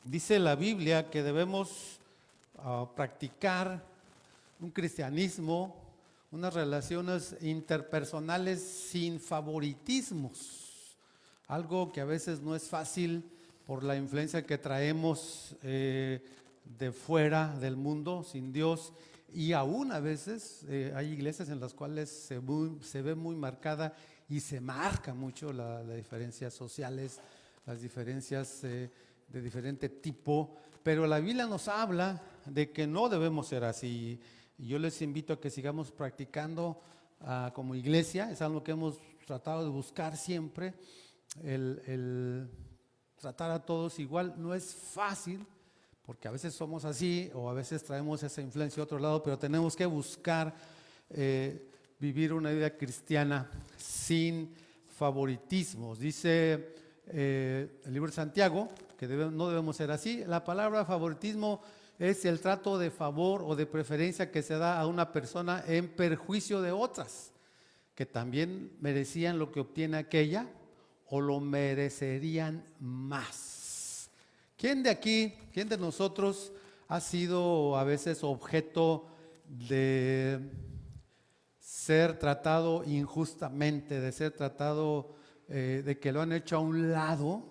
Dice la Biblia que debemos practicar un cristianismo, unas relaciones interpersonales sin favoritismos, algo que a veces no es fácil por la influencia que traemos de fuera del mundo, sin Dios, y aún a veces hay iglesias en las cuales se ve muy marcada y se marca mucho las diferencias sociales, las diferencias de diferente tipo, pero la Biblia nos habla de que no debemos ser así. Y yo les invito a que sigamos practicando como iglesia, es algo que hemos tratado de buscar siempre, el tratar a todos igual. No es fácil, porque a veces somos así o a veces traemos esa influencia de otro lado, pero tenemos que buscar vivir una vida cristiana sin favoritismos. Dice el libro de Santiago que no debemos ser así. La palabra favoritismo es el trato de favor o de preferencia que se da a una persona en perjuicio de otras, que también merecían lo que obtiene aquella o lo merecerían más. ¿Quién de aquí, quién de nosotros ha sido a veces objeto de ser tratado injustamente, de ser tratado, de que lo han hecho a un lado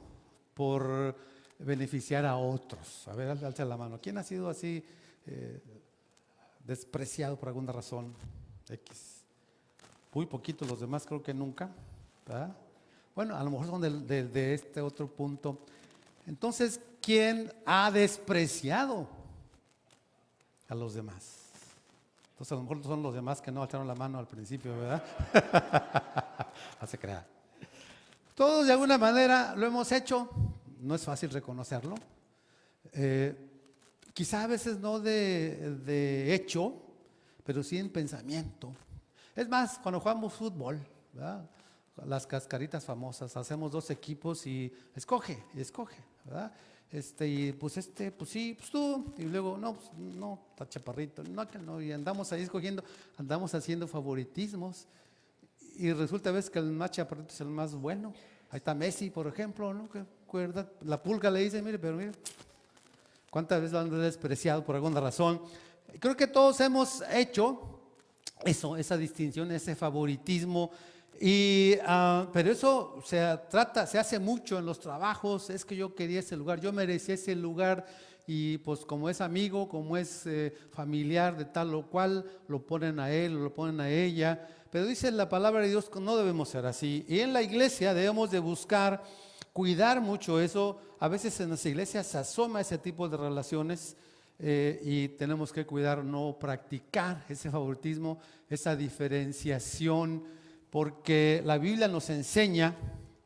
por beneficiar a otros? A ver, alza la mano. ¿Quién ha sido así despreciado por alguna razón X? Muy poquitos, los demás creo que nunca, ¿verdad? Bueno, a lo mejor son de este otro punto. Entonces, ¿quién ha despreciado a los demás? Entonces, a lo mejor son los demás que no alzaron la mano al principio, ¿verdad? No se crea. Todos de alguna manera lo hemos hecho, no es fácil reconocerlo. Quizá a veces no de hecho, pero sí en pensamiento. Es más, cuando jugamos fútbol, ¿verdad? Las cascaritas famosas, hacemos dos equipos y escoge, ¿verdad? Pues sí, pues tú, y luego, no, pues no, está chaparrito, no, que no, y andamos ahí escogiendo, andamos haciendo favoritismos, y resulta a veces que el más chaparrito es el más bueno. Ahí está Messi, por ejemplo, ¿no? Que la pulga le dice, mire, pero mire, ¿cuántas veces lo han despreciado por alguna razón? Creo que todos hemos hecho eso, esa distinción, ese favoritismo. Pero eso se hace mucho en los trabajos. Es que yo quería ese lugar, yo merecía ese lugar, y pues como es amigo, como es familiar de tal o cual, lo ponen a él o lo ponen a ella. Pero dice la palabra de Dios que no debemos ser así, y en la iglesia debemos de buscar cuidar mucho eso. A veces en las iglesias se asoma ese tipo de relaciones, y tenemos que cuidar no practicar ese favoritismo, esa diferenciación, porque la Biblia nos enseña,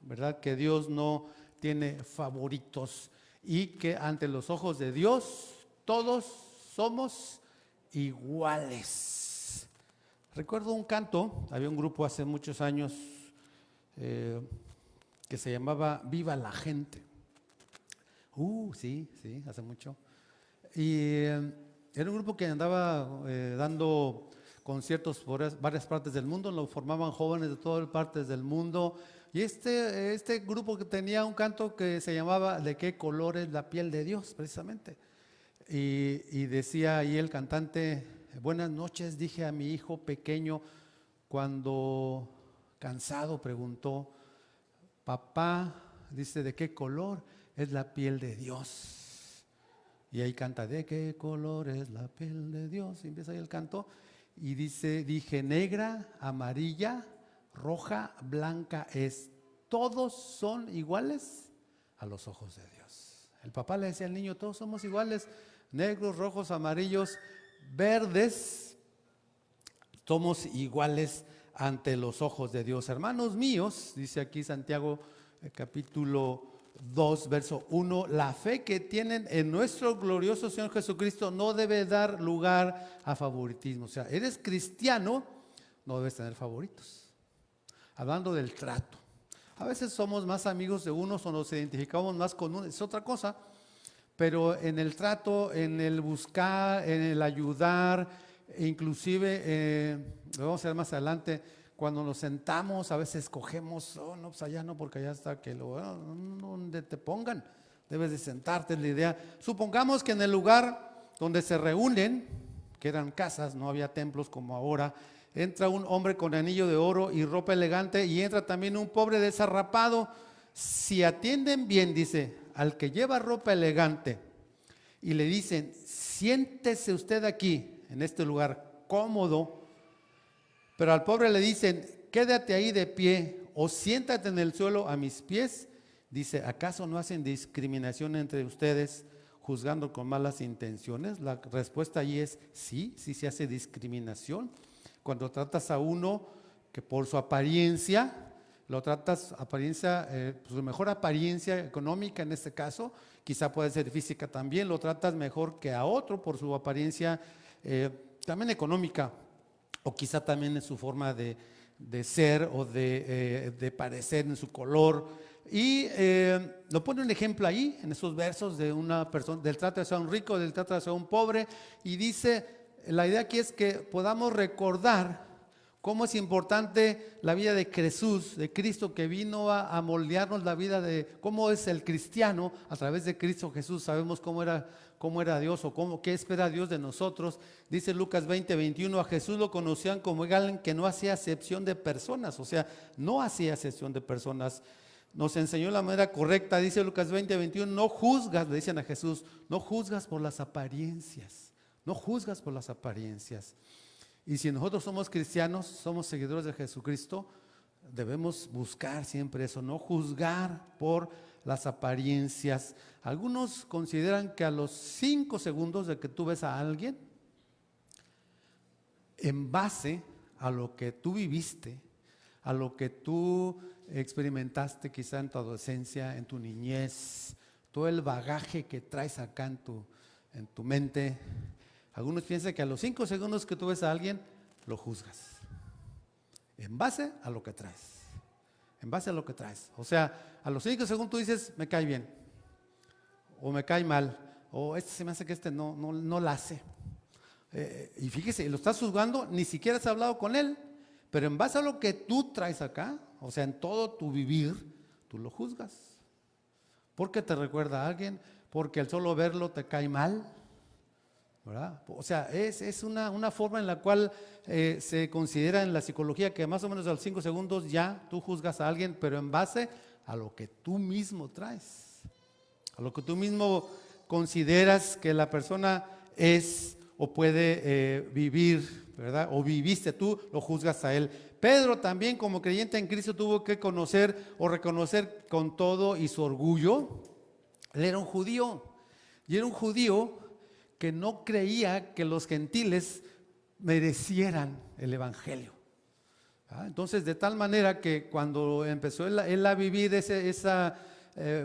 ¿verdad?, que Dios no tiene favoritos y que ante los ojos de Dios todos somos iguales. Recuerdo un canto, había un grupo hace muchos años que se llamaba Viva la Gente. Sí, hace mucho. Y era un grupo que andaba dando conciertos por varias partes del mundo, lo formaban jóvenes de todas partes del mundo. Y este grupo que tenía un canto que se llamaba ¿De qué color es la piel de Dios?, precisamente. Y decía ahí el cantante: buenas noches, dije a mi hijo pequeño cuando cansado preguntó, papá, dice, ¿de qué color es la piel de Dios? Y ahí canta, ¿de qué color es la piel de Dios? Y empieza ahí el canto y dice, dije, negra, amarilla, roja, blanca es. Todos son iguales a los ojos de Dios. El papá le decía al niño, todos somos iguales, negros, rojos, amarillos, verdes, somos iguales ante los ojos de Dios. Hermanos míos, dice aquí Santiago capítulo 2, verso 1, la fe que tienen en nuestro glorioso Señor Jesucristo no debe dar lugar a favoritismo. O sea, eres cristiano, no debes tener favoritos. Hablando del trato, a veces somos más amigos de unos o nos identificamos más con uno, es otra cosa, pero en el trato, en el buscar, en el ayudar, inclusive, lo vamos a ver más adelante, cuando nos sentamos, a veces escogemos, no, pues allá no, porque allá está, donde te pongan. debes de sentarte, es la idea. Supongamos que en el lugar donde se reúnen, que eran casas, no había templos como ahora, entra un hombre con anillo de oro y ropa elegante y entra también un pobre desarrapado. Si atienden bien, dice, al que lleva ropa elegante y le dicen, siéntese usted aquí, en este lugar cómodo, pero al pobre le dicen, quédate ahí de pie o siéntate en el suelo a mis pies, dice, ¿acaso no hacen discriminación entre ustedes juzgando con malas intenciones? La respuesta allí es sí, sí se hace discriminación. Cuando tratas a uno que por su apariencia, lo tratas apariencia, su mejor apariencia económica en este caso, quizá puede ser física también, lo tratas mejor que a otro por su apariencia también económica, o quizá también en su forma de ser o de parecer, en su color. Y lo pone un ejemplo ahí, en esos versos de una persona, del trato hacia un rico, del trato hacia un pobre, y dice, la idea aquí es que podamos recordar cómo es importante la vida de Jesús, de Cristo, que vino a moldearnos la vida de cómo es el cristiano a través de Cristo Jesús. Sabemos cómo era Dios o qué espera Dios de nosotros. Dice Lucas 20:21, a Jesús lo conocían como alguien que no hacía acepción de personas, o sea, no hacía acepción de personas. Nos enseñó la manera correcta, dice Lucas 20:21, no juzgas, le dicen a Jesús, no juzgas por las apariencias, no juzgas por las apariencias. Y si nosotros somos cristianos, somos seguidores de Jesucristo, debemos buscar siempre eso, no juzgar por las apariencias. Algunos consideran que a los 5 segundos de que tú ves a alguien, en base a lo que tú viviste, a lo que tú experimentaste quizá en tu adolescencia, en tu niñez, todo el bagaje que traes acá en tu mente. Algunos piensan que a los 5 segundos que tú ves a alguien, lo juzgas. En base a lo que traes. En base a lo que traes. O sea, a los 5 segundos tú dices, me cae bien. O me cae mal. O se me hace que no la hace. Y fíjese, lo estás juzgando, ni siquiera has hablado con él. Pero en base a lo que tú traes acá, o sea, en todo tu vivir, tú lo juzgas. Porque te recuerda a alguien, porque al solo verlo te cae mal, ¿verdad? O sea, es una forma en la cual se considera en la psicología que más o menos a los 5 segundos ya tú juzgas a alguien, pero en base a lo que tú mismo traes, a lo que tú mismo consideras que la persona es o puede vivir, ¿verdad? O viviste tú, lo juzgas a él. Pedro también, como creyente en Cristo, tuvo que conocer o reconocer con todo y su orgullo. Él era un judío, y era un judío que no creía que los gentiles merecieran el evangelio. Entonces, de tal manera que cuando empezó él a vivir esa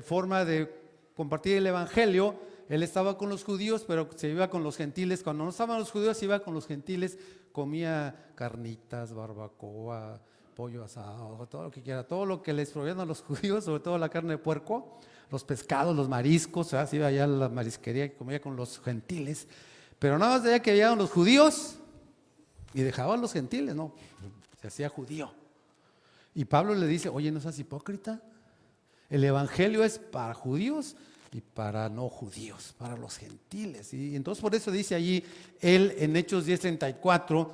forma de compartir el evangelio, él estaba con los judíos, pero se iba con los gentiles. Cuando no estaban los judíos, se iba con los gentiles, comía carnitas, barbacoa, pollo asado, todo lo que quiera, todo lo que les proveían a los judíos, sobre todo la carne de puerco, los pescados, los mariscos, se iba allá a la marisquería que comía con los gentiles. Pero nada más de allá que llegaban los judíos y dejaban los gentiles, no, se hacía judío. Y Pablo le dice, oye, ¿no seas hipócrita? El evangelio es para judíos y para no judíos, para los gentiles. Y entonces por eso dice allí él en Hechos 10:34,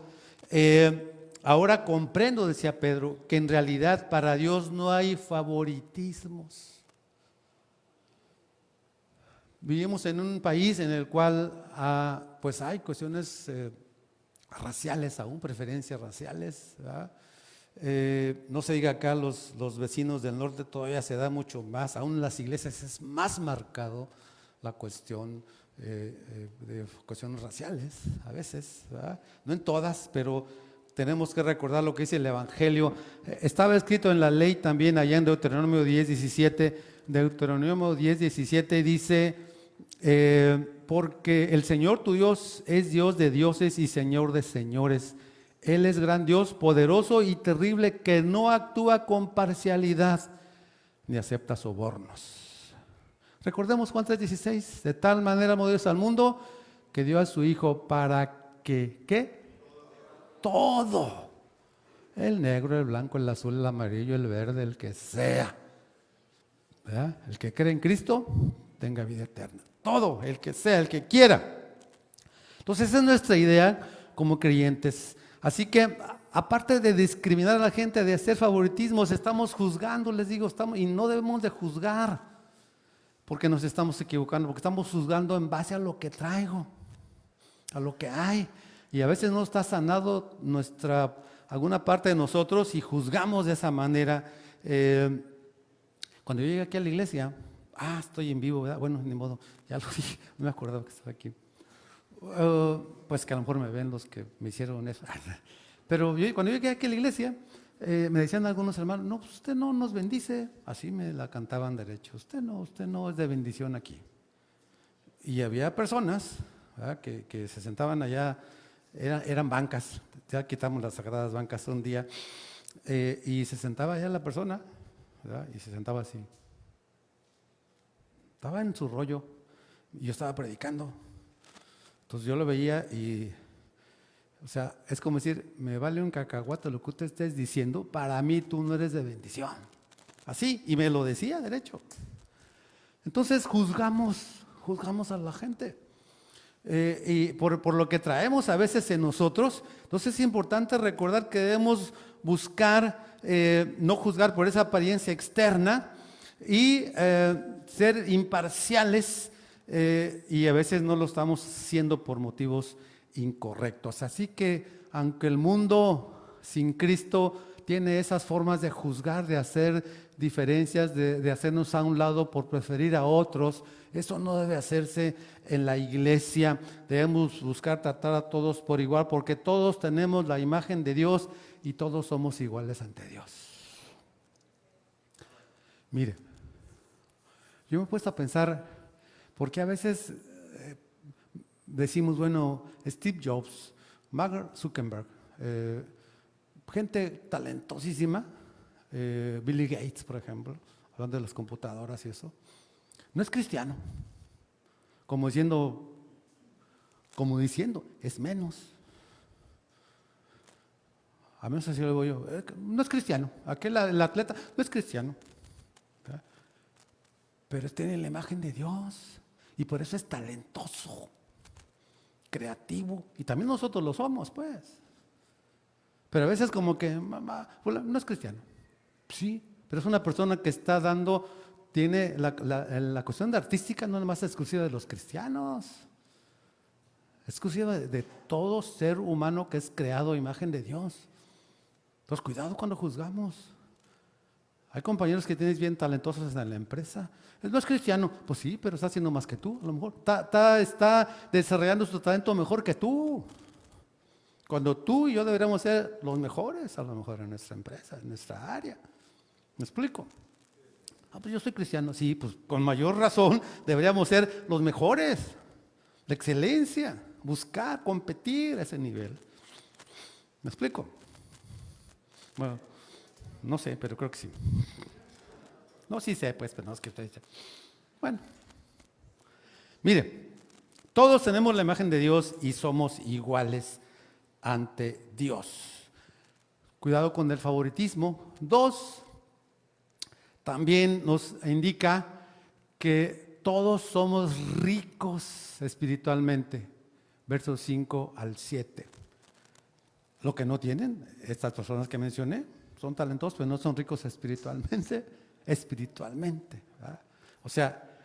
ahora comprendo, decía Pedro, que en realidad para Dios no hay favoritismos. Vivimos en un país en el cual pues hay cuestiones raciales, aún preferencias raciales, ¿verdad? No se diga acá los vecinos del norte, todavía se da mucho más, aún en las iglesias es más marcado la cuestión de cuestiones raciales a veces, ¿verdad? No en todas, pero tenemos que recordar lo que dice el evangelio. Estaba escrito en la ley también allá en Deuteronomio 10:17. Deuteronomio 10:17 dice, porque el Señor tu Dios es Dios de dioses y Señor de señores. Él es gran Dios, poderoso y terrible, que no actúa con parcialidad ni acepta sobornos. Recordemos Juan 3:16, de tal manera amó Dios al mundo que dio a su Hijo para que, ¿qué? Todo, el negro, el blanco, el azul, el amarillo, el verde, el que sea, ¿verdad? El que cree en Cristo tenga vida eterna. Todo, el que sea, el que quiera. Entonces esa es nuestra idea como creyentes. Así que aparte de discriminar a la gente, de hacer favoritismos, estamos juzgando, les digo, y no debemos de juzgar porque nos estamos equivocando, porque estamos juzgando en base a lo que traigo, a lo que hay. Y a veces no está sanado alguna parte de nosotros y juzgamos de esa manera. Cuando yo llegué aquí a la iglesia, estoy en vivo, ¿verdad? Bueno, ni modo, ya lo dije, no me acordaba que estaba aquí. Pues que a lo mejor me ven los que me hicieron eso. Pero cuando yo llegué aquí a la iglesia, me decían algunos hermanos, no, pues usted no nos bendice. Así me la cantaban derecho, usted no es de bendición aquí. Y había personas, ¿verdad?, que se sentaban allá, eran bancas, ya quitamos las sagradas bancas un día, y se sentaba allá la persona, ¿verdad?, y se sentaba así. Estaba en su rollo, y yo estaba predicando. Entonces yo lo veía y, o sea, es como decir, me vale un cacahuate lo que usted estés diciendo, para mí tú no eres de bendición. Así, y me lo decía derecho. Entonces juzgamos a la gente. Y por lo que traemos a veces en nosotros. Entonces es importante recordar que debemos buscar, no juzgar por esa apariencia externa y ser imparciales. Y a veces no lo estamos haciendo por motivos incorrectos. Así que aunque el mundo sin Cristo tiene esas formas de juzgar, de hacer diferencias, de hacernos a un lado por preferir a otros, eso no debe hacerse en la iglesia. Debemos buscar tratar a todos por igual, porque todos tenemos la imagen de Dios y todos somos iguales ante Dios. Mire, yo me he puesto a pensar, porque a veces decimos, bueno, Steve Jobs, Mark Zuckerberg, gente talentosísima, Bill Gates, por ejemplo, hablando de las computadoras y eso, no es cristiano, como diciendo, es menos. A menos así lo digo yo, no es cristiano, el atleta no es cristiano, ¿verdad?, pero tiene la imagen de Dios. Y por eso es talentoso, creativo. Y también nosotros lo somos, pues. Pero a veces como que, no es cristiano. Sí, pero es una persona que está tiene la cuestión de artística no es más exclusiva de los cristianos. Es exclusiva de todo ser humano que es creado a imagen de Dios. Entonces, cuidado cuando juzgamos. Hay compañeros que tienes bien talentosos en la empresa. Él no es cristiano. Pues sí, pero está haciendo más que tú. A lo mejor está desarrollando su talento mejor que tú. Cuando tú y yo deberíamos ser los mejores, a lo mejor en nuestra empresa, en nuestra área. ¿Me explico? Pues yo soy cristiano. Sí, pues con mayor razón deberíamos ser los mejores. La excelencia. Buscar, competir a ese nivel. ¿Me explico? Bueno, no sé, pero creo que sí. No, sí sé, pues, pero no es que usted dice. Bueno, mire, todos tenemos la imagen de Dios y somos iguales ante Dios. Cuidado con el favoritismo. 2, también nos indica que todos somos ricos espiritualmente. Versos 5 al 7. Lo que no tienen estas personas que mencioné, son talentosos, pero no son ricos espiritualmente, ¿verdad? O sea,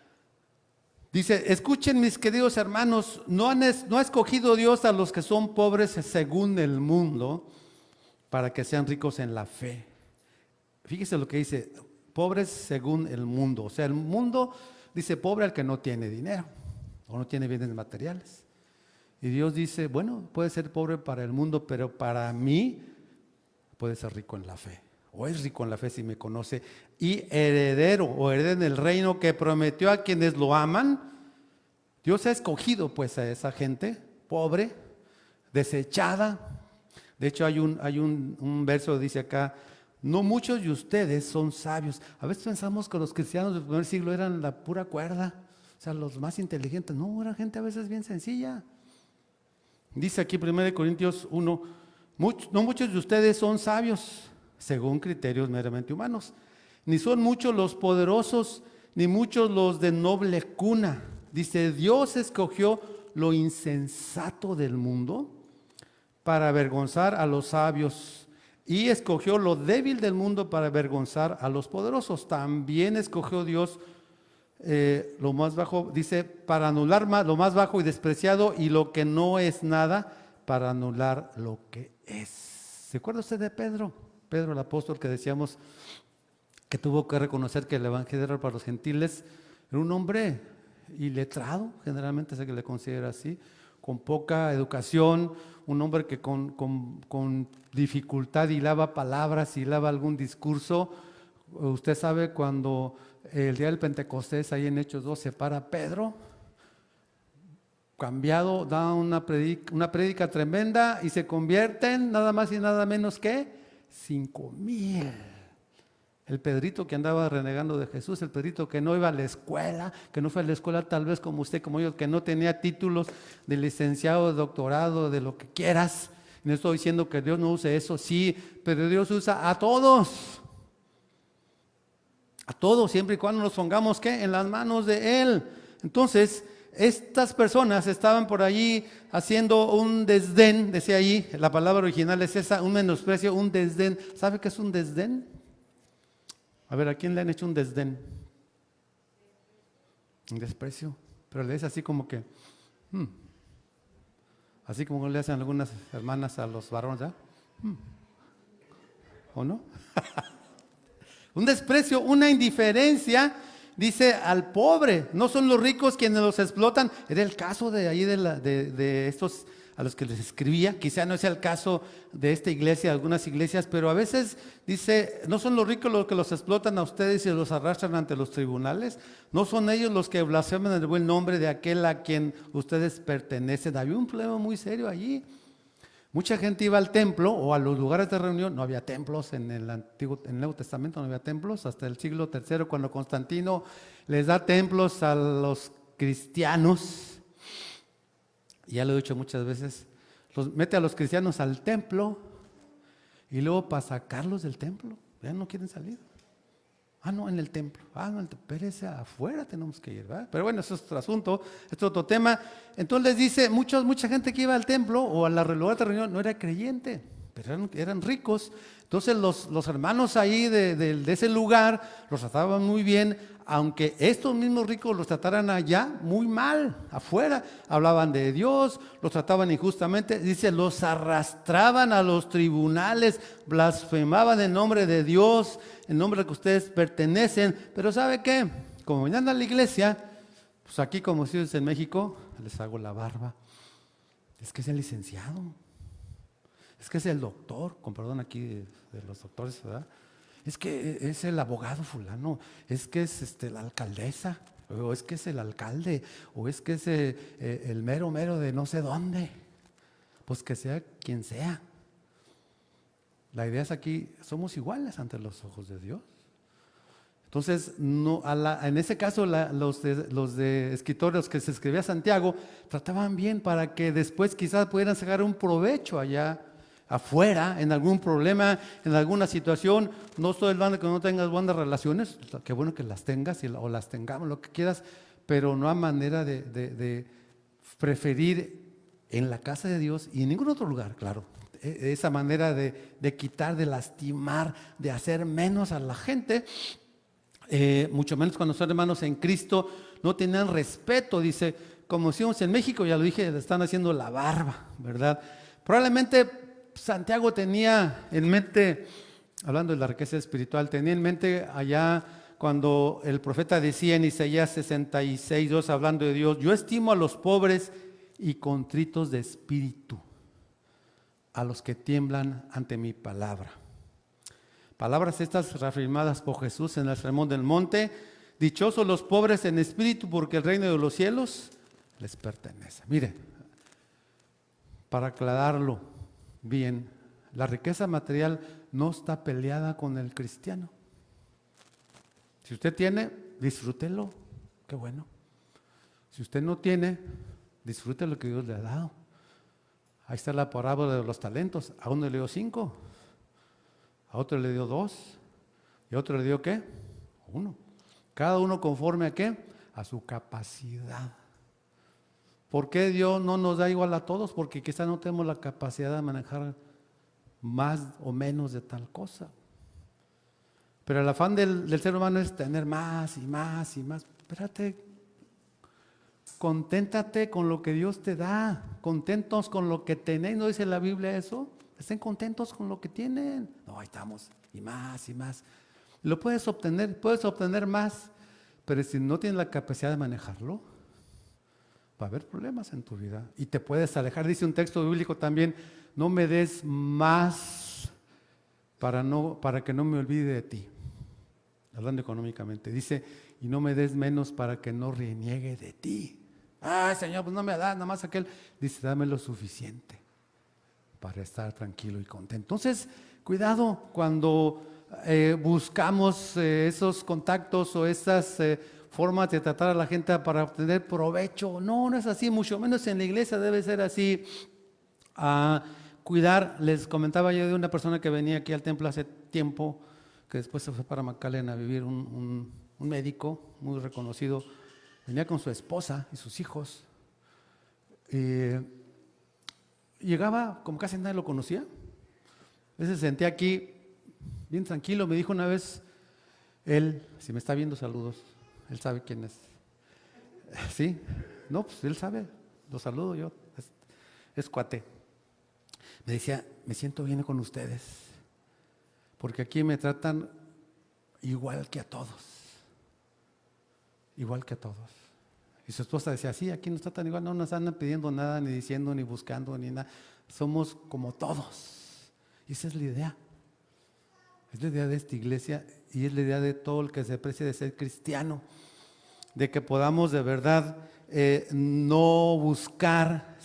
dice, escuchen mis queridos hermanos, no ha escogido Dios a los que son pobres según el mundo, para que sean ricos en la fe. Fíjese lo que dice, pobres según el mundo. O sea, el mundo dice pobre al que no tiene dinero, o no tiene bienes materiales. Y Dios dice, bueno, puede ser pobre para el mundo, pero para mí puede ser rico en la fe, o es rico en la fe si me conoce, y heredero en el reino que prometió a quienes lo aman. Dios ha escogido pues a esa gente pobre, desechada. De hecho hay un verso que dice acá, no muchos de ustedes son sabios. A veces pensamos que los cristianos del primer siglo eran la pura cuerda, o sea, los más inteligentes. No, era gente a veces bien sencilla. Dice aquí 1 Corintios 1, no muchos de ustedes son sabios según criterios meramente humanos, ni son muchos los poderosos ni muchos los de noble cuna. Dice, Dios escogió lo insensato del mundo para avergonzar a los sabios, y escogió lo débil del mundo para avergonzar a los poderosos. También escogió Dios lo más bajo, dice, para anular lo más bajo y despreciado, y lo que no es nada, para anular lo que es. ¿Se acuerda usted de Pedro? Pedro el apóstol, que decíamos que tuvo que reconocer que el evangelio era para los gentiles. Era un hombre iletrado, generalmente se le considera así, con poca educación, un hombre que con dificultad hilaba palabras, hilaba algún discurso. Usted sabe cuando el día del Pentecostés, ahí en Hechos 2, se para Pedro, cambiado, da una prédica tremenda, y se convierten nada más y nada menos que 5,000. El Pedrito que andaba renegando de Jesús, el Pedrito que no iba a la escuela, que no fue a la escuela tal vez como usted, como yo, que no tenía títulos de licenciado, de doctorado, de lo que quieras. No estoy diciendo que Dios no use eso, sí, pero Dios usa a todos. A todos, siempre y cuando nos pongamos, ¿qué? En las manos de Él. Entonces, estas personas estaban por allí haciendo un desdén, decía ahí, la palabra original es esa, un menosprecio, un desdén. ¿Sabe qué es un desdén? A ver, ¿a quién le han hecho un desdén? Un desprecio. Pero le es así como que, así como le hacen algunas hermanas a los varones, ¿ya? ¿O no? Un desprecio, una indiferencia, dice, al pobre. No son los ricos quienes los explotan. Era el caso de ahí de estos a los que les escribía. Quizá no sea el caso de esta iglesia, de algunas iglesias, pero a veces dice, no son los ricos los que los explotan a ustedes y los arrastran ante los tribunales. No son ellos los que blasfeman el buen nombre de aquel a quien ustedes pertenecen. Había un problema muy serio allí. Mucha gente iba al templo o a los lugares de reunión. No había templos en el Nuevo Testamento, no había templos hasta el siglo III, cuando Constantino les da templos a los cristianos. Ya lo he dicho muchas veces, mete a los cristianos al templo y luego para sacarlos del templo, ya no quieren salir. No, en el templo. No, espérese, afuera tenemos que ir, ¿verdad? Pero bueno, eso es otro asunto, es otro tema. Entonces les dice, mucha gente que iba al templo o a la lugar de reunión no era creyente, pero eran ricos. Entonces los hermanos ahí de ese lugar los trataban muy bien, aunque estos mismos ricos los trataran allá muy mal, afuera. Hablaban de Dios, los trataban injustamente. Dice, los arrastraban a los tribunales, blasfemaban en nombre de Dios, en nombre al que ustedes pertenecen. Pero ¿sabe qué? Como venían a la iglesia, pues aquí como si es en México, les hago la barba. Es que es el licenciado, es que es el doctor, con perdón aquí de los doctores, ¿verdad? Es que es el abogado fulano, es que es la alcaldesa, o es que es el alcalde, o es que es el mero de no sé dónde. Pues que sea quien sea. La idea es aquí, somos iguales ante los ojos de Dios. Entonces, en ese caso, los de escritores que se escribía Santiago, trataban bien para que después quizás pudieran sacar un provecho allá afuera, en algún problema, en alguna situación. No estoy hablando de que no tengas buenas relaciones, qué bueno que las tengas o las tengamos, lo que quieras, pero no hay manera de preferir en la casa de Dios y en ningún otro lugar, claro. Esa manera de quitar, de lastimar, de hacer menos a la gente, mucho menos cuando son hermanos en Cristo, no tenían respeto. Dice, como decimos en México, ya lo dije, le están haciendo la barba, ¿verdad? Probablemente Santiago tenía en mente, hablando de la riqueza espiritual, tenía en mente allá cuando el profeta decía en Isaías 66:2, hablando de Dios, yo estimo a los pobres y contritos de espíritu, a los que tiemblan ante mi palabra. Palabras estas reafirmadas por Jesús en el Sermón del Monte. Dichosos los pobres en espíritu, porque el reino de los cielos les pertenece. Mire, para aclararlo bien, la riqueza material no está peleada con el cristiano. Si usted tiene, disfrútelo, qué bueno. Si usted no tiene, disfrute lo que Dios le ha dado. Ahí está la parábola de los talentos. A uno le dio 5, a otro le dio 2, y a otro le dio ¿qué? 1. Cada uno conforme a qué? A su capacidad. ¿Por qué Dios no nos da igual a todos? Porque quizá no tenemos la capacidad de manejar más o menos de tal cosa. Pero el afán del ser humano es tener más y más y más. Espérate, conténtate con lo que Dios te da, contentos con lo que tenéis. ¿No dice la Biblia eso? Estén contentos con lo que tienen. No, ahí estamos, y más y más. Lo puedes obtener más, pero si no tienes la capacidad de manejarlo, va a haber problemas en tu vida y te puedes alejar. Dice un texto bíblico también, no me des más para que no me olvide de ti. Hablando económicamente, dice, y no me des menos para que no reniegue de ti. Ay, Señor, pues no me das, nada más aquel. Dice, dame lo suficiente para estar tranquilo y contento. Entonces, cuidado cuando buscamos esos contactos o esas formas de tratar a la gente para obtener provecho. No, no es así, mucho menos en la iglesia debe ser así. Cuidar, les comentaba yo de una persona que venía aquí al templo hace tiempo, que después se fue para McAllen a vivir, un médico muy reconocido, venía con su esposa y sus hijos. Llegaba como casi nadie lo conocía. A veces se sentía aquí bien tranquilo. Me dijo una vez, él, si me está viendo, saludos, él sabe quién es. ¿Sí? No, pues él sabe, lo saludo yo, es cuate. Me decía, me siento bien con ustedes, porque aquí me tratan igual que a todos. Igual que a todos. Y su esposa decía, sí, aquí nos tratan igual, no nos andan pidiendo nada, ni diciendo, ni buscando, ni nada. Somos como todos. Y esa es la idea. Es la idea de esta iglesia y es la idea de todo el que se precie de ser cristiano. De que podamos de verdad no buscar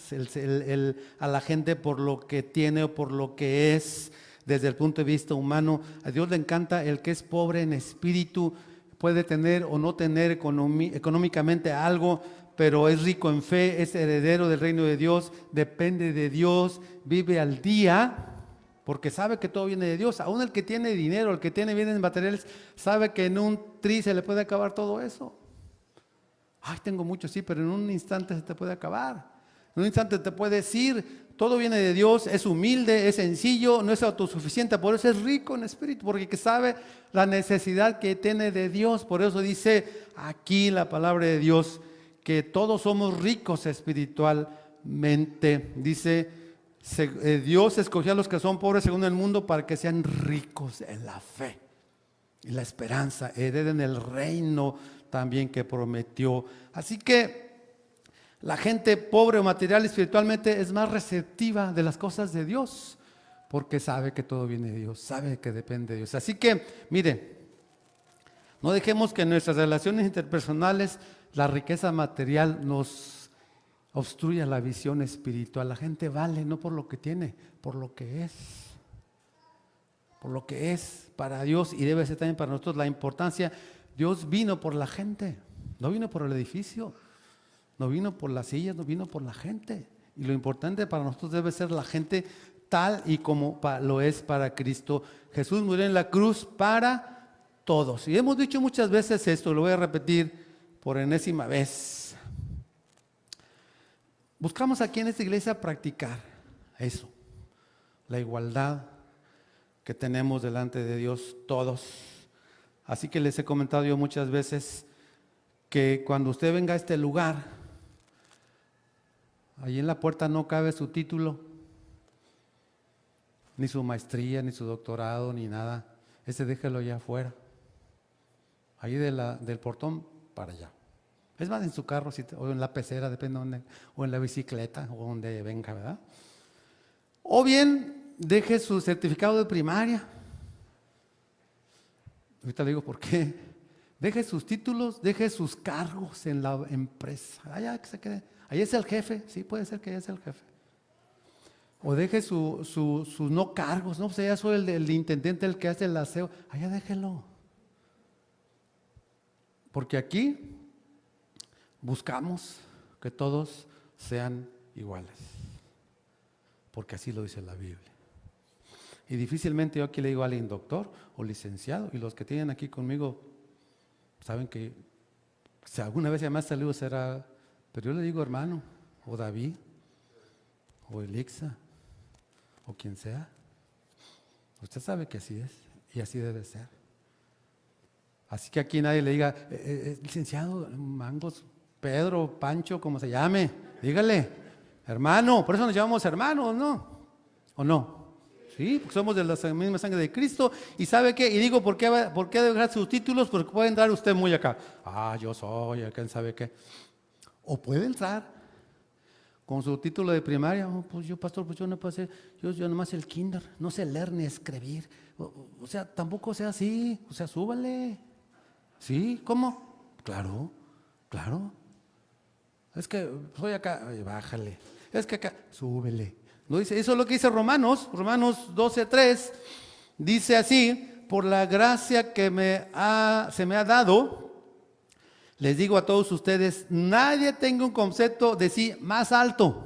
a la gente por lo que tiene o por lo que es desde el punto de vista humano. A Dios le encanta el que es pobre en espíritu. Puede tener o no tener económicamente algo, pero es rico en fe, es heredero del reino de Dios, depende de Dios, vive al día, porque sabe que todo viene de Dios. Aún el que tiene dinero, el que tiene bienes materiales, sabe que en un tri se le puede acabar todo eso. Ay, tengo mucho, sí, pero en un instante se te puede acabar. En un instante te puedes ir. Todo viene de Dios, es humilde, es sencillo, no es autosuficiente, por eso es rico en espíritu, porque sabe la necesidad que tiene de Dios. Por eso dice aquí la palabra de Dios que todos somos ricos espiritualmente. Dice, Dios escogió a los que son pobres según el mundo para que sean ricos en la fe y la esperanza, hereden el reino también que prometió. Así que la gente pobre o material espiritualmente es más receptiva de las cosas de Dios, porque sabe que todo viene de Dios, sabe que depende de Dios. Así que, mire, no dejemos que en nuestras relaciones interpersonales la riqueza material nos obstruya la visión espiritual. La gente vale no por lo que tiene, por lo que es. Por lo que es para Dios y debe ser también para nosotros la importancia. Dios vino por la gente, no vino por el edificio. No vino por las sillas, no vino por la gente. Y lo importante para nosotros debe ser la gente tal y como lo es para Cristo. Jesús murió en la cruz para todos. Y hemos dicho muchas veces esto, lo voy a repetir por enésima vez. Buscamos aquí en esta iglesia practicar eso, la igualdad que tenemos delante de Dios todos. Así que les he comentado yo muchas veces que cuando usted venga a este lugar, allí en la puerta no cabe su título, ni su maestría, ni su doctorado, ni nada. Ese déjelo allá afuera. Ahí del portón para allá. Es más, en su carro o en la pecera, depende de dónde, o en la bicicleta, o donde venga, ¿verdad? O bien, deje su certificado de primaria. Ahorita le digo por qué. Deje sus títulos, deje sus cargos en la empresa. Allá que se quede. Ahí es el jefe, sí, puede ser que ahí es el jefe. O deje sus no cargos, no, pues ya soy el intendente, el que hace el aseo. Allá déjelo. Porque aquí buscamos que todos sean iguales. Porque así lo dice la Biblia. Y difícilmente yo aquí le digo a alguien doctor o licenciado, y los que tienen aquí conmigo saben que si alguna vez llamaste a Leo será, pero yo le digo hermano, o David, o Elixa, o quien sea. Usted sabe que así es, y así debe ser. Así que aquí nadie le diga, licenciado, Mangos, Pedro, Pancho, como se llame, dígale, hermano, por eso nos llamamos hermanos, ¿no? ¿O no? Sí, porque somos de la misma sangre de Cristo. ¿Y sabe qué? Y digo, ¿por qué debe dejar sus títulos? Porque puede entrar usted muy acá. Yo soy, ¿quién sabe qué? O puede entrar con su título de primaria. Pues yo, pastor, pues yo no puedo hacer, yo nomás el kinder, no sé leer ni escribir. O sea, tampoco sea así, o sea, súbale. ¿Sí? ¿Cómo? Claro. Es que soy acá, bájale. Es que acá, súbele. No dice, eso es lo que dice Romanos 12:3. Dice así, por la gracia que se me ha dado, les digo a todos ustedes, nadie tenga un concepto de sí más alto.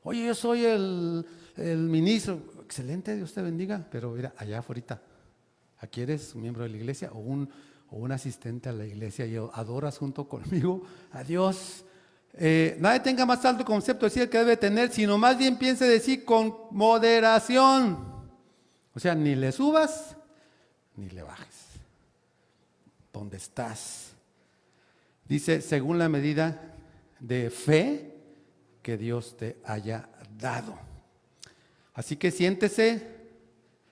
Oye, yo soy el ministro. Excelente, Dios te bendiga, pero mira, allá afuera, aquí eres un miembro de la iglesia o un asistente a la iglesia y adoras junto conmigo a Dios. Nadie tenga más alto concepto de sí el que debe tener, sino más bien piense de sí con moderación. O sea, ni le subas ni le bajes. ¿Dónde estás? Dice, según la medida de fe que Dios te haya dado. Así que siéntese,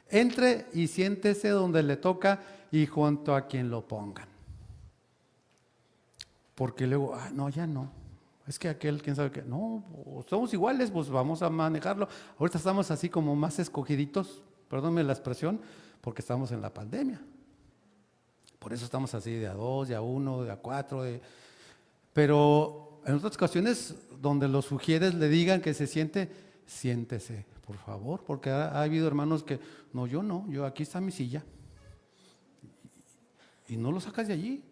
entre y siéntese donde le toca y junto a quien lo pongan. Porque luego, no, ya no. Es que aquel, quién sabe qué. No, somos iguales, pues vamos a manejarlo. Ahorita estamos así como más escogiditos, perdónme la expresión, porque estamos en la pandemia. Por eso estamos así de a 2, de a 1, de a 4. Pero en otras ocasiones donde los sugieres le digan que se siente, siéntese, por favor, porque ha habido hermanos que, no, yo aquí está mi silla. Y no lo sacas de allí,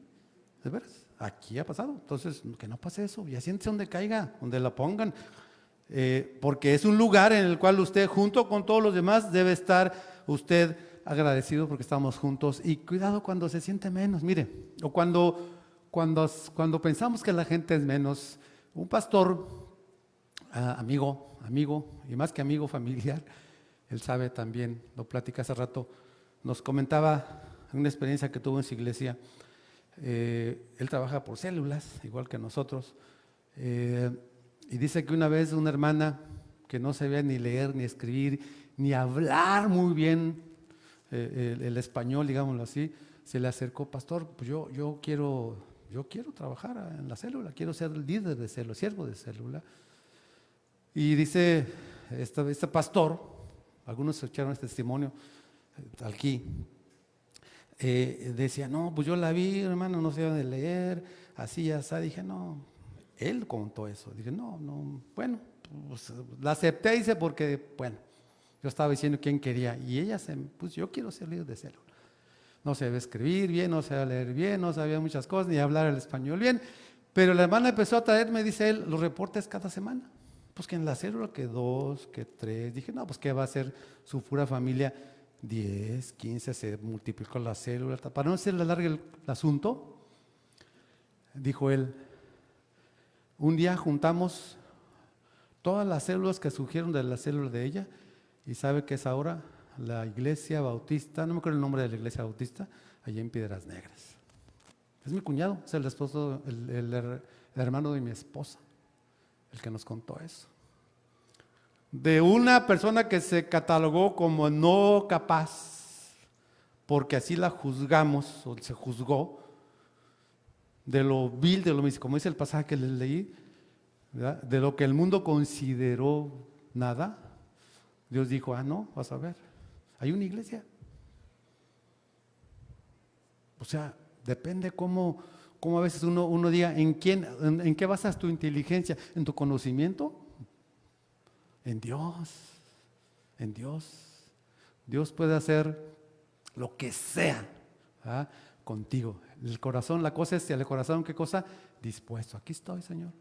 de veras. Aquí ha pasado, entonces que no pase eso, ya siéntese donde caiga, donde la pongan, porque es un lugar en el cual usted junto con todos los demás debe estar usted agradecido porque estamos juntos. Y cuidado cuando se siente menos, mire, o cuando pensamos que la gente es menos. Un pastor, amigo, y más que amigo, familiar, él sabe también, lo platica hace rato, nos comentaba una experiencia que tuvo en su iglesia. Él trabaja por células, igual que nosotros, y dice que una vez una hermana que no sabía ni leer, ni escribir, ni hablar muy bien el español, digámoslo así, se le acercó, pastor, pues yo quiero trabajar en la célula, quiero ser el líder de célula, siervo de célula. Y dice este pastor, algunos escucharon este testimonio aquí, decía, no, pues yo la vi, hermano, no sabía de leer, así, así. Dije, no, él contó eso. Dije, no, bueno, pues la acepté, dice, porque, bueno, yo estaba diciendo quién quería. Y ella, pues yo quiero ser líder de célula. No sabía escribir bien, no sabía leer bien, no sabía muchas cosas, ni hablar el español bien. Pero la hermana empezó a traerme, dice él, los reportes cada semana. Pues que en la célula que 2, que 3. Dije, no, pues que va a ser su pura familia. 10, 15, se multiplicó la célula. Para no hacerle largo el asunto, dijo él, un día juntamos todas las células que surgieron de la célula de ella, y sabe que es ahora la iglesia bautista, no me acuerdo el nombre de la iglesia bautista, allí en Piedras Negras. Es mi cuñado, es el esposo, el hermano de mi esposa, el que nos contó eso. De una persona que se catalogó como no capaz, porque así la juzgamos, o se juzgó, de lo vil, de lo mismo, como dice el pasaje que les leí, ¿verdad? De lo que el mundo consideró nada, Dios dijo, no, vas a ver, hay una iglesia. O sea, depende cómo a veces uno diga, ¿en qué basas tu inteligencia? ¿En tu conocimiento? En Dios, en Dios. Dios puede hacer lo que sea, ¿verdad? Contigo. El corazón, la cosa es, el corazón, ¿qué cosa? Dispuesto. Aquí estoy, Señor.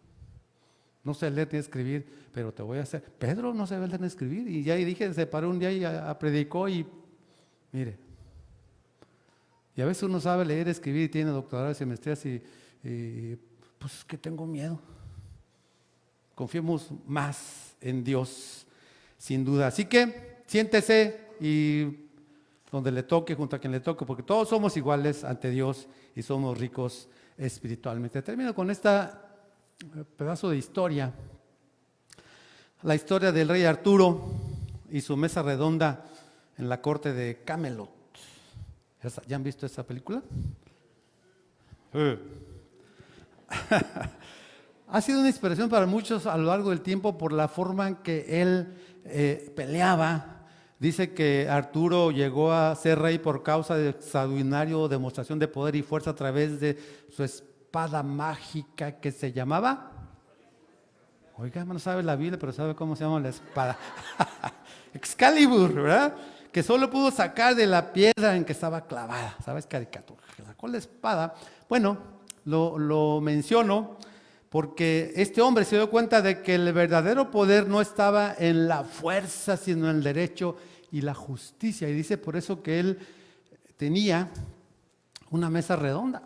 No sé leer ni escribir, pero te voy a hacer. Pedro no sabe leer ni escribir, y ya dije, se paró un día y predicó, y mire, Y a veces uno sabe leer, escribir y tiene doctorados y maestrías y pues que tengo miedo. Confiemos más en Dios, sin duda. Así que siéntese y donde le toque, junto a quien le toque, porque todos somos iguales ante Dios y somos ricos espiritualmente. Termino con este pedazo de historia. La historia del rey Arturo y su mesa redonda en la corte de Camelot. ¿Ya han visto esa película? Ha sido una inspiración para muchos a lo largo del tiempo por la forma en que él peleaba. Dice que Arturo llegó a ser rey por causa de extraordinario demostración de poder y fuerza a través de su espada mágica que se llamaba. Oiga, no sabe la Biblia, pero sabe cómo se llama la espada. Excalibur, ¿verdad? Que solo pudo sacar de la piedra en que estaba clavada. ¿Sabes? Caricatura. Sacó la espada. Bueno, lo menciono porque este hombre se dio cuenta de que el verdadero poder no estaba en la fuerza, sino en el derecho y la justicia. Y dice por eso que él tenía una mesa redonda.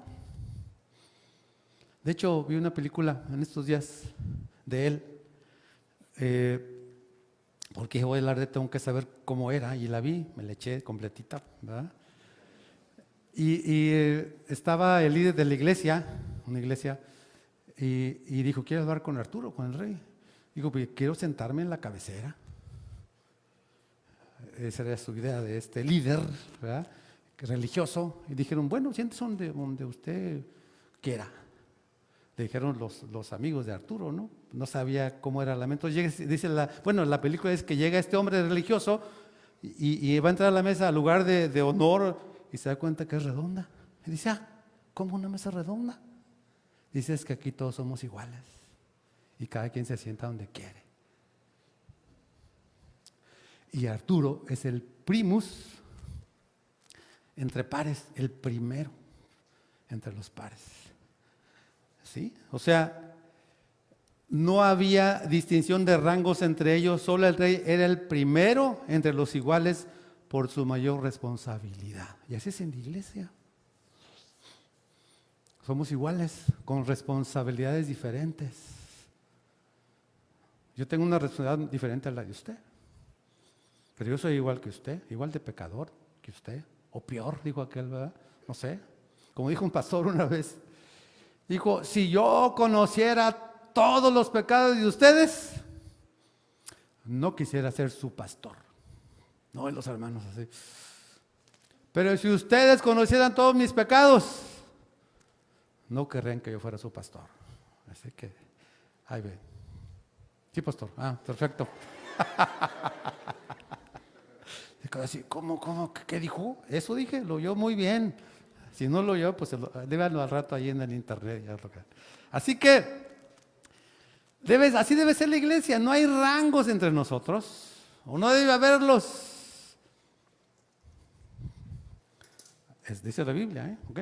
De hecho, vi una película en estos días de él, porque voy a hablar de tengo que saber cómo era, y la vi, me la eché completita, ¿verdad? Y estaba el líder de la iglesia, una iglesia, y dijo, ¿quieres hablar con Arturo, con el rey? Dijo, pues quiero sentarme en la cabecera. Esa era su idea de este líder, ¿verdad? Religioso. Y dijeron, bueno, siéntese donde usted quiera. Le dijeron los amigos de Arturo, ¿no? No sabía cómo era la mente. Dice la película es que llega este hombre religioso y va a entrar a la mesa al lugar de honor y se da cuenta que es redonda. Y dice, ¿cómo una mesa redonda? Dice, es que aquí todos somos iguales y cada quien se sienta donde quiere. Y Arturo es el primus entre pares, el primero entre los pares. ¿Sí? O sea, no había distinción de rangos entre ellos, solo el rey era el primero entre los iguales por su mayor responsabilidad. Y así es en la iglesia. Somos iguales, con responsabilidades diferentes. Yo tengo una responsabilidad diferente a la de usted. Pero yo soy igual que usted, igual de pecador que usted. O peor, dijo aquel, ¿verdad? No sé. Como dijo un pastor una vez. Dijo, si yo conociera todos los pecados de ustedes, no quisiera ser su pastor. No, y los hermanos así. Pero si ustedes conocieran todos mis pecados, no querrían que yo fuera su pastor. Así que, ahí ve. Sí, pastor. Perfecto. Así, ¿cómo? ¿Qué dijo? Eso dije, lo oyó muy bien. Si no lo oyó, pues déjalo al rato ahí en el internet. Así que, así debe ser la iglesia. No hay rangos entre nosotros, o no debe haberlos. Dice la Biblia, ¿ok?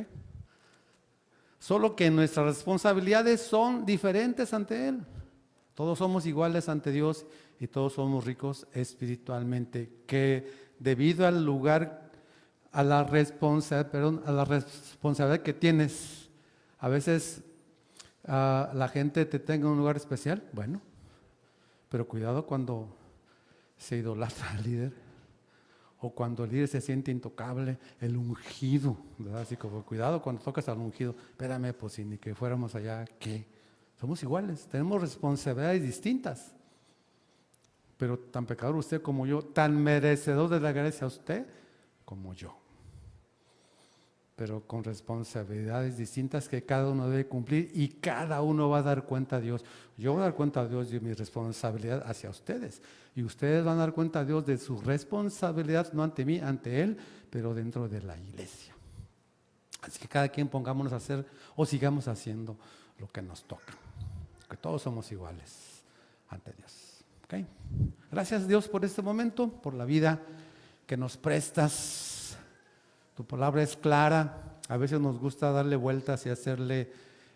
Solo que nuestras responsabilidades son diferentes ante Él. Todos somos iguales ante Dios y todos somos ricos espiritualmente. Que debido al lugar, a la responsabilidad que tienes, a veces la gente te tenga en un lugar especial, bueno, pero cuidado cuando se idolatra al líder. O cuando el líder se siente intocable, el ungido, ¿verdad? Así como, cuidado cuando tocas al ungido. Espérame, pues si ni que fuéramos allá, ¿qué? Somos iguales, tenemos responsabilidades distintas. Pero tan pecador usted como yo, tan merecedor de la gracia usted como yo. Pero con responsabilidades distintas que cada uno debe cumplir y cada uno va a dar cuenta a Dios. Yo voy a dar cuenta a Dios de mi responsabilidad hacia ustedes. Y ustedes van a dar cuenta a Dios de su responsabilidad, no ante mí, ante Él, pero dentro de la iglesia. Así que cada quien pongámonos a hacer o sigamos haciendo lo que nos toca. Que todos somos iguales ante Dios. ¿Okay? Gracias Dios por este momento, por la vida que nos prestas. Tu palabra es clara, a veces nos gusta darle vueltas y hacerle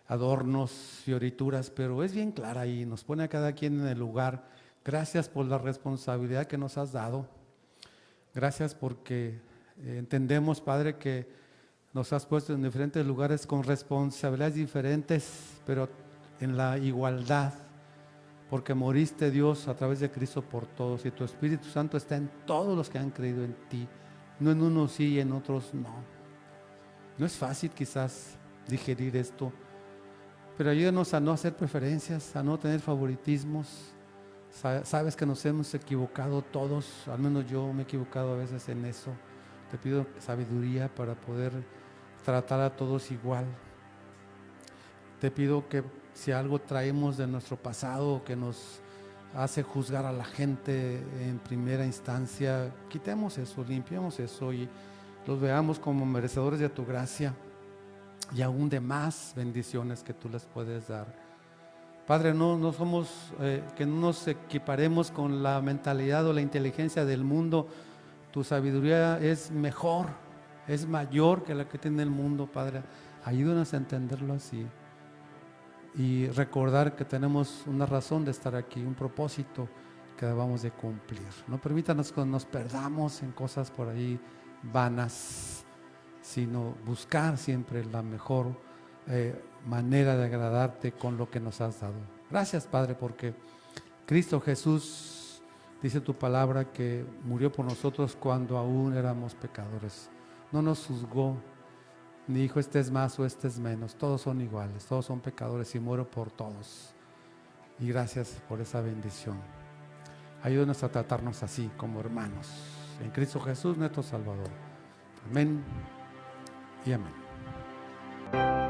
adornos, fiorituras, pero es bien clara y nos pone a cada quien en el lugar. Gracias por la responsabilidad que nos has dado. Gracias porque entendemos, Padre, que Nos has puesto en diferentes lugares con responsabilidades diferentes, pero en la igualdad, porque moriste, Dios, a través de Cristo por todos, y tu Espíritu Santo está en todos los que han creído en ti, no en unos sí y en otros no. No es fácil quizás digerir esto, pero ayúdanos a no hacer preferencias, a no tener favoritismos. Sabes que nos hemos equivocado todos, al menos yo me he equivocado a veces en eso. Te pido sabiduría para poder tratar a todos igual. Te pido que si algo traemos de nuestro pasado que nos hace juzgar a la gente en primera instancia, quitemos eso, limpiemos eso y los veamos como merecedores de tu gracia y aún de más bendiciones que tú les puedes dar. Padre, no somos, que no nos equiparemos con la mentalidad o la inteligencia del mundo. Tu sabiduría es mejor, es mayor que la que tiene el mundo, Padre. Ayúdanos a entenderlo así y recordar que tenemos una razón de estar aquí, un propósito que debamos de cumplir. No permítanos que nos perdamos en cosas por ahí vanas, sino buscar siempre la mejor manera de agradarte con lo que nos has dado. Gracias, Padre, porque Cristo Jesús, dice tu palabra, que murió por nosotros cuando aún éramos pecadores. No nos juzgó, ni dijo este es más o este es menos. Todos son iguales, todos son pecadores y muero por todos. Y gracias por esa bendición. Ayúdanos a tratarnos así como hermanos en Cristo Jesús, nuestro Salvador. Amén y amén.